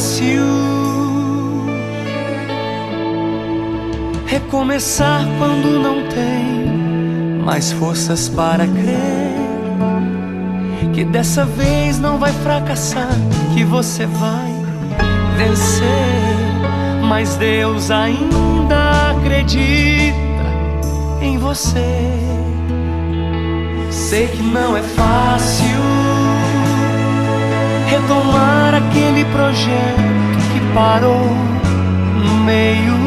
fácil recomeçar quando não tem mais forças para crer que dessa vez não vai fracassar, que você vai vencer. Mas Deus ainda acredita em você. Sei que não é fácil retomar aquele projeto que parou no meio.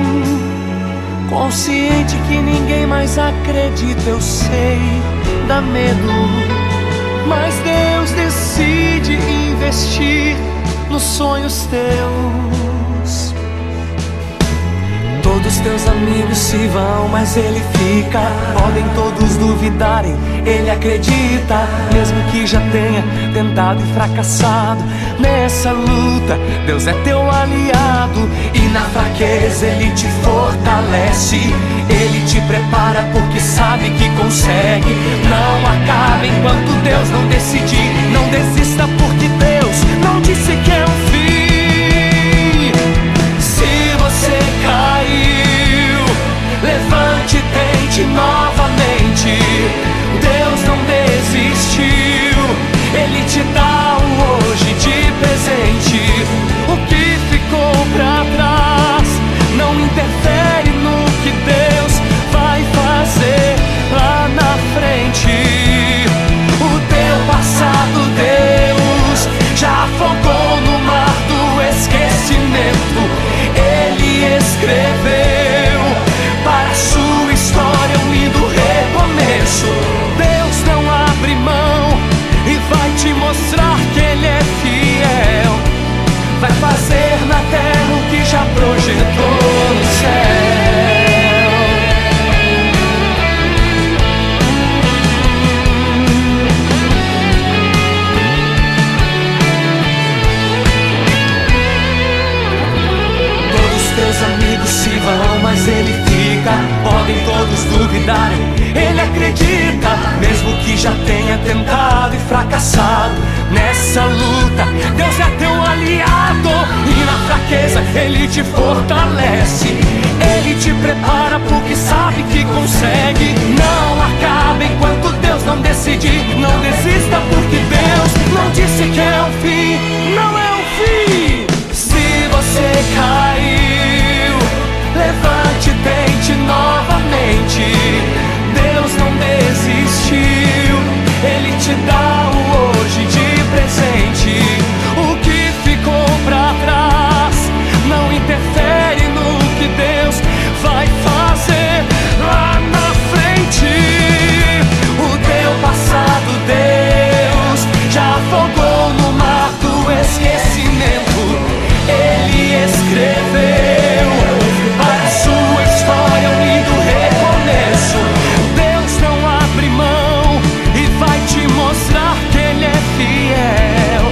Consciente que ninguém mais acredita, eu sei, dá medo. Mas Deus decide investir nos sonhos teus. Todos teus amigos se vão, mas ele fica. Podem todos duvidarem, ele acredita. Mesmo que já tenha tentado e fracassado nessa luta, Deus é teu aliado. E na fraqueza ele te fortalece. Ele te prepara porque sabe que consegue. Não acaba enquanto Deus não decidir. Não desista porque Deus não disse que é um fim. Se você caiu, levante e tente novamente. Deus não desistiu. Ele te dá o hoje de presente. O que ficou pra trás não interfere no que Deus vai fazer lá na frente. O teu passado Deus já afogou no mar do esquecimento. Ele escreveu para a sua história um lindo recomeço. Deus não abre mão e vai te mostrar que Ele é fiel. Vai fazer na terra o que já projetou no céu. Todos teus amigos se vão, mas ele fica. Podem todos duvidarem, ele acredita. Mesmo que já tenha tentado e fracassado nessa luta, Deus é teu aliado. E na fraqueza ele te fortalece. Ele te prepara porque sabe que consegue. Não acaba enquanto Deus não decidir. Não desista porque Deus não disse que é o fim. Não é o fim. Se você caiu, levante e tente novamente. Deus não desistiu. Ele te dá o hoje de presente. O que ficou pra trás não interfere no que Deus vai fazer lá na frente. O teu passado Deus já afogou no mar do esquecimento. Ele escreveu para a sua história um lindo recomeço. Deus não abre mão e vai te mostrar que Ele é fiel.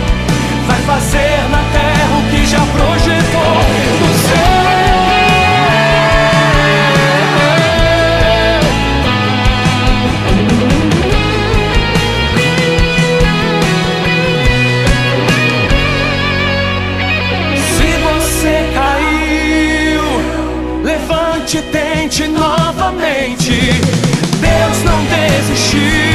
Vai fazer na terra o que já projetou no céu. Se você caiu, levante e tente novamente. Deus não desistiu.